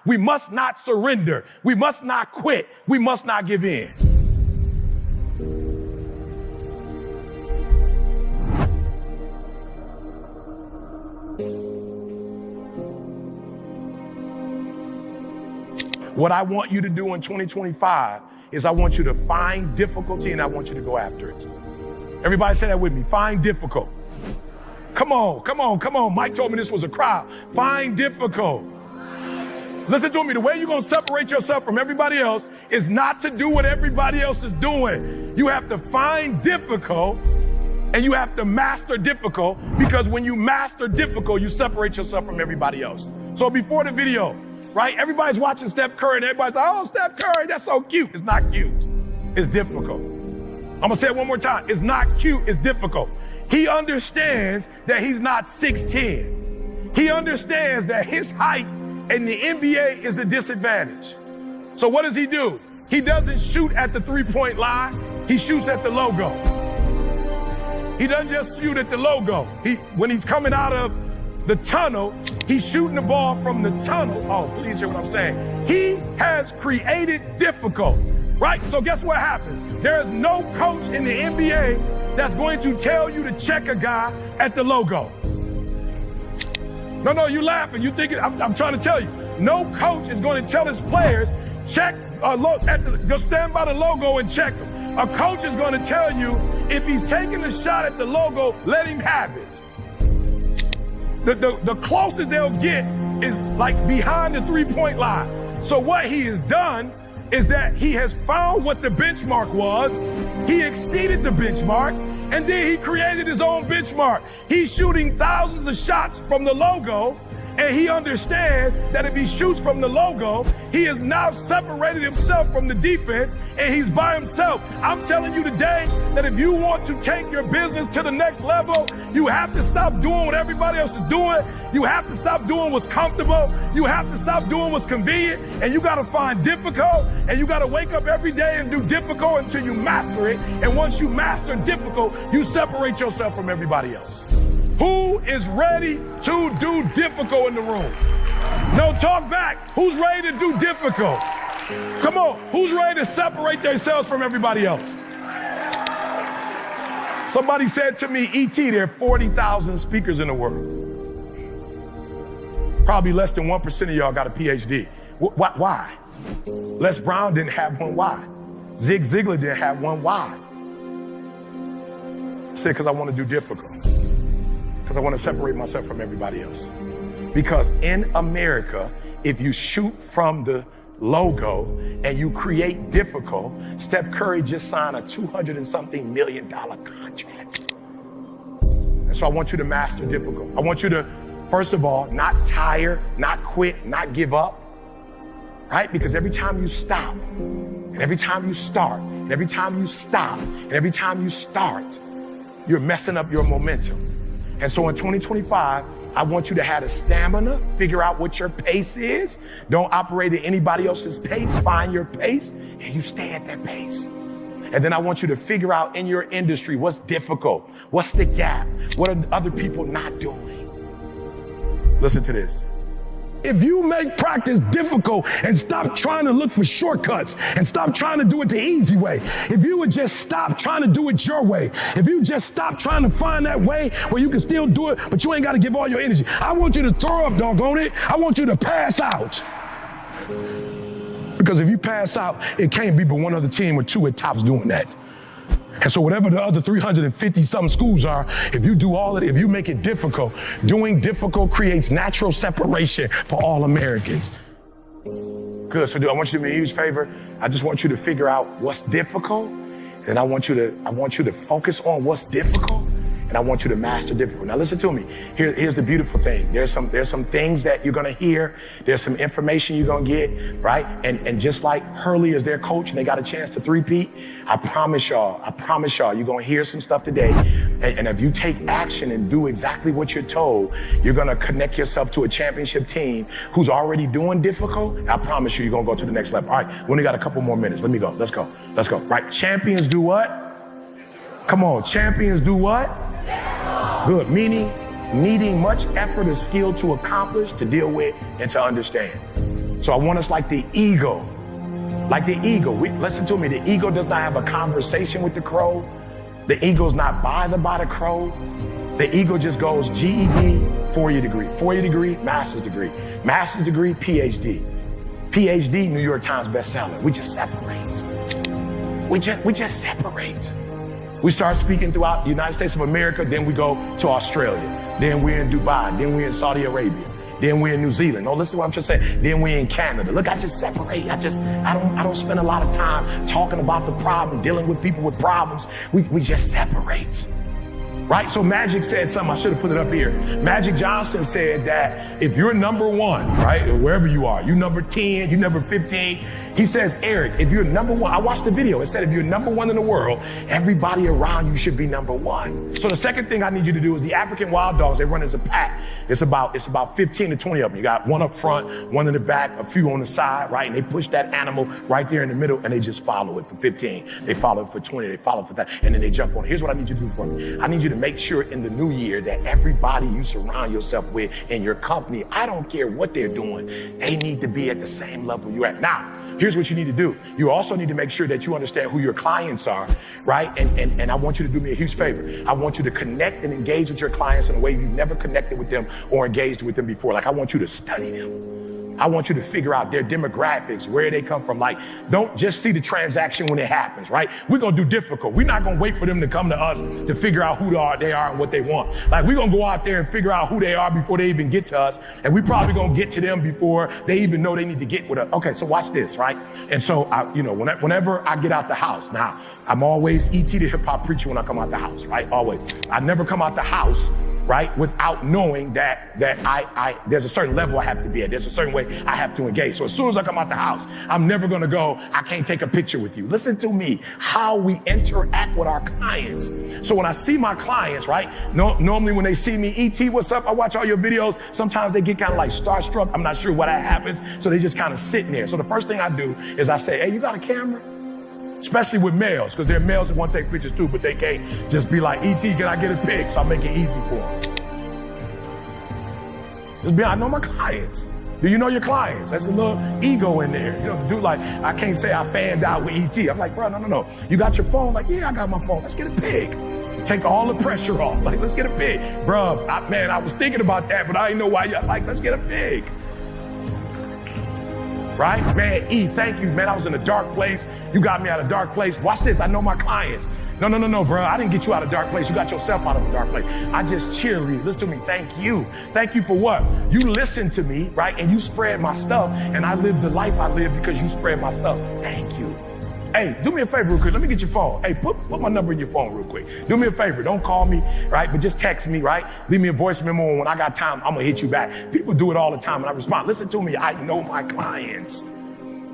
We must not surrender. We must not quit. We must not give in. What I want you to do in 2025 is I want you to find difficulty and I want you to go after it. Everybody say that with me. Find difficult. Come on, come on, come on. Mike told me this was a crowd. Find difficult. Listen to me. The way you're going to separate yourself from everybody else is not to do what everybody else is doing. You have to find difficult and you have to master difficult, because when you master difficult, you separate yourself from everybody else. So before the video, right, everybody's watching Steph Curry and everybody's like, oh, Steph Curry, that's so cute. It's not cute. It's difficult. I'm going to say it one more time. It's not cute. It's difficult. He understands that he's not 6'10". He understands that his height in the NBA is a disadvantage. So what does he do? He doesn't shoot at the three-point line. He shoots at the logo. He doesn't just shoot at the logo. When he's coming out of the tunnel, he's shooting the ball from the tunnel. Oh, please hear what I'm saying. He has created difficult, right? So guess what happens? There is no coach in the NBA that's going to tell you to check a guy at the logo. No, you laughing. You thinking, I'm trying to tell you. No coach is going to tell his players, go stand by the logo and check him. A coach is going to tell you, if he's taking a shot at the logo, let him have it. The closest they'll get is like behind the three-point line. So what he has done is that he has found what the benchmark was. He exceeded the benchmark, and then he created his own benchmark. He's shooting thousands of shots from the logo, and he understands that if he shoots from the logo, he has now separated himself from the defense, and he's by himself. I'm telling you today that if you want to take your business to the next level, you have to stop doing what everybody else is doing. You have to stop doing what's comfortable. You have to stop doing what's convenient, and you got to find difficult, and you got to wake up every day and do difficult until you master it. And once you master difficult, you separate yourself from everybody else. Who is ready to do difficult in the room? No, talk back. Who's ready to do difficult? Come on. Who's ready to separate themselves from everybody else? Somebody said to me, E.T., there are 40,000 speakers in the world. Probably less than 1% of y'all got a PhD. Why? Les Brown didn't have one. Why? Zig Ziglar didn't have one. Why? I said, because I want to do difficult. Because I want to separate myself from everybody else. Because in America, if you shoot from the logo and you create difficult, Steph Curry just signed a $200-and-something million contract. And so I want you to master difficult. I want you to, first of all, not tire, not quit, not give up, right? Because every time you stop, and every time you start, and every time you stop, and every time you start, you're messing up your momentum. And so in 2025, I want you to have the stamina, figure out what your pace is. Don't operate at anybody else's pace. Find your pace, and you stay at that pace. And then I want you to figure out in your industry what's difficult, what's the gap, what are other people not doing. Listen to this. If you make practice difficult and stop trying to look for shortcuts and stop trying to do it the easy way, if you would just stop trying to do it your way, if you just stop trying to find that way where you can still do it, but you ain't got to give all your energy. I want you to throw up, doggone it. I want you to pass out. Because if you pass out, it can't be but one other team or two at tops doing that. And so whatever the other 350-something schools are, if you do all of it, if you make it difficult, doing difficult creates natural separation for all Americans. Good, so I want you to do me a huge favor. I just want you to figure out what's difficult, and I want you to focus on what's difficult, and I want you to master difficult. Now listen to me. Here's the beautiful thing. There's some things that you're gonna hear. There's some information you're gonna get, right? And just like Hurley is their coach and they got a chance to three-peat, I promise y'all, you're gonna hear some stuff today. And if you take action and do exactly what you're told, you're gonna connect yourself to a championship team who's already doing difficult. I promise you're gonna go to the next level. All right, we only got a couple more minutes. Let me go. Let's go. Right, champions do what? Come on, champions do what? Good, meaning needing much effort or skill to accomplish, to deal with, and to understand. So I want us like the eagle. Like the eagle. Listen to me. The eagle does not have a conversation with the crow. The eagle's not bothered by the crow. The eagle just goes GED, 4-year degree, master's degree, PhD. PhD, New York Times bestseller. We just separate. We just separate. We start speaking throughout the United States of America, then we go to Australia. Then we're in Dubai, then we're in Saudi Arabia. Then we're in New Zealand. No, listen to what I'm just saying. Then we're in Canada. Look, I just separate. I don't spend a lot of time talking about the problem, dealing with people with problems. We just separate. Right? So Magic said something, I should have put it up here. Magic Johnson said that if you're number 1, right, or wherever you are, you number 10, you number 15, he says, Eric, if you're number 1, I watched the video, it said if you're number 1 in the world, everybody around you should be number 1. So the second thing I need you to do is the African wild dogs, they run as a pack. It's about 15 to 20 of them. You got one up front, one in the back, a few on the side, right? And they push that animal right there in the middle and they just follow it for 15. They follow it for 20, they follow it for that, and then they jump on it. Here's what I need you to do for me. I need you to make sure in the new year that everybody you surround yourself with in your company, I don't care what they're doing, they need to be at the same level you're at. Now, here's what you need to do. You also need to make sure that you understand who your clients are, right? And I want you to do me a huge favor. I want you to connect and engage with your clients in a way you've never connected with them or engaged with them before. Like, I want you to study them. I want you to figure out their demographics, where they come from. Like, don't just see the transaction when it happens, right? We're going to do difficult. We're not going to wait for them to come to us to figure out who they are and what they want. Like, we're going to go out there and figure out who they are before they even get to us. And we probably going to get to them before they even know they need to get with us. Okay, so watch this, right? And so, whenever I get out the house, now, I'm always E.T. the hip hop preacher when I come out the house, right? Always. I never come out the house, right, without knowing that there's a certain level I have to be at. There's a certain way I have to engage. So as soon as I come out the house, I'm never gonna go, I can't take a picture with you. Listen to me, how we interact with our clients. So when I see my clients, right, normally when they see me, E.T., what's up? I watch all your videos. Sometimes they get kind of like starstruck. I'm not sure why that happens. So they just kind of sitting there. So the first thing I do is I say, hey, you got a camera? Especially with males, because there are males that want to take pictures too, but they can't just be like, E.T., can I get a pic? So I make it easy for them. I know my clients. Do you know your clients? That's a little ego in there. You know, the dude like, I can't say I fanned out with E.T. I'm like, bro, no. You got your phone? Like, yeah, I got my phone. Let's get a pic. Take all the pressure off. Like, let's get a pic. Bro, I was thinking about that, but I didn't know why you're like, let's get a pic. Right? Man, E, thank you, man. I was in a dark place. You got me out of a dark place. Watch this. I know my clients. No, bro. I didn't get you out of a dark place. You got yourself out of a dark place. I just cheerlead. Listen to me. Thank you. Thank you for what? You listened to me, right? And you spread my stuff. And I lived the life I lived because you spread my stuff. Thank you. Hey, do me a favor real quick. Let me get your phone. Hey, put my number in your phone real quick. Do me a favor. Don't call me, right? But just text me, right? Leave me a voice memo, and when I got time, I'm going to hit you back. People do it all the time, and I respond. Listen to me. I know my clients.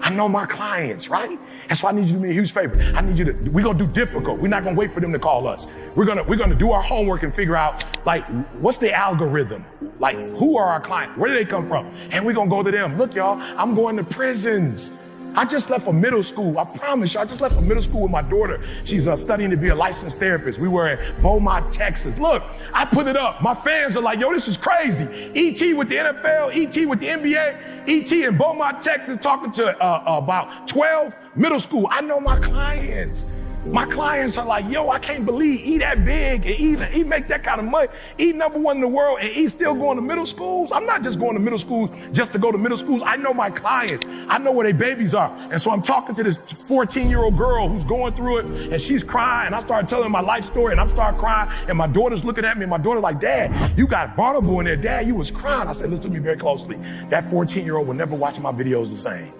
I know my clients, right? That's why I need you to do me a huge favor. I need you to, we're going to do difficult. We're not going to wait for them to call us. We're going to do our homework and figure out, like, what's the algorithm? Like, who are our clients? Where do they come from? And we're going to go to them. Look, y'all, I'm going to prisons. I just left a middle school. I promise you, I just left a middle school with my daughter. She's studying to be a licensed therapist. We were in Beaumont, Texas. Look, I put it up. My fans are like, yo, this is crazy. E.T. with the NFL, E.T. with the NBA, E.T. in Beaumont, Texas, talking to about 12 middle school. I know my clients. My clients are like, yo, I can't believe he that big and he make that kind of money. He number 1 in the world and he's still going to middle schools. I'm not just going to middle schools just to go to middle schools. I know my clients. I know where their babies are. And so I'm talking to this 14-year-old girl who's going through it and she's crying. And I started telling her my life story and I started crying. And my daughter's looking at me and my daughter's like, Dad, you got vulnerable in there. Dad, you was crying. I said, listen to me very closely. That 14-year-old will never watch my videos the same.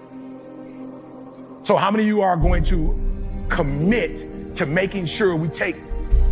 So how many of you are going to commit to making sure we take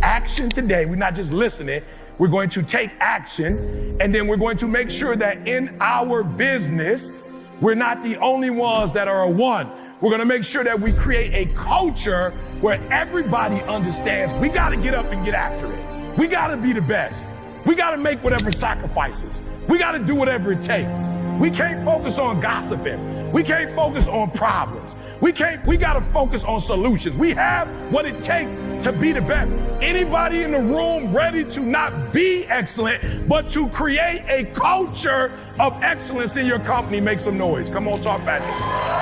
action today? We're not just listening. We're going to take action, and then we're going to make sure that in our business, we're not the only ones that are a one. We're going to make sure that we create a culture where everybody understands we got to get up and get after it. We got to be the best. We got to make whatever sacrifices. We got to do whatever it takes. We can't focus on gossiping. We can't focus on problems. We got to focus on solutions. We have what it takes to be the best. Anybody in the room ready to not be excellent, but to create a culture of excellence in your company? Make some noise. Come on, talk back to me.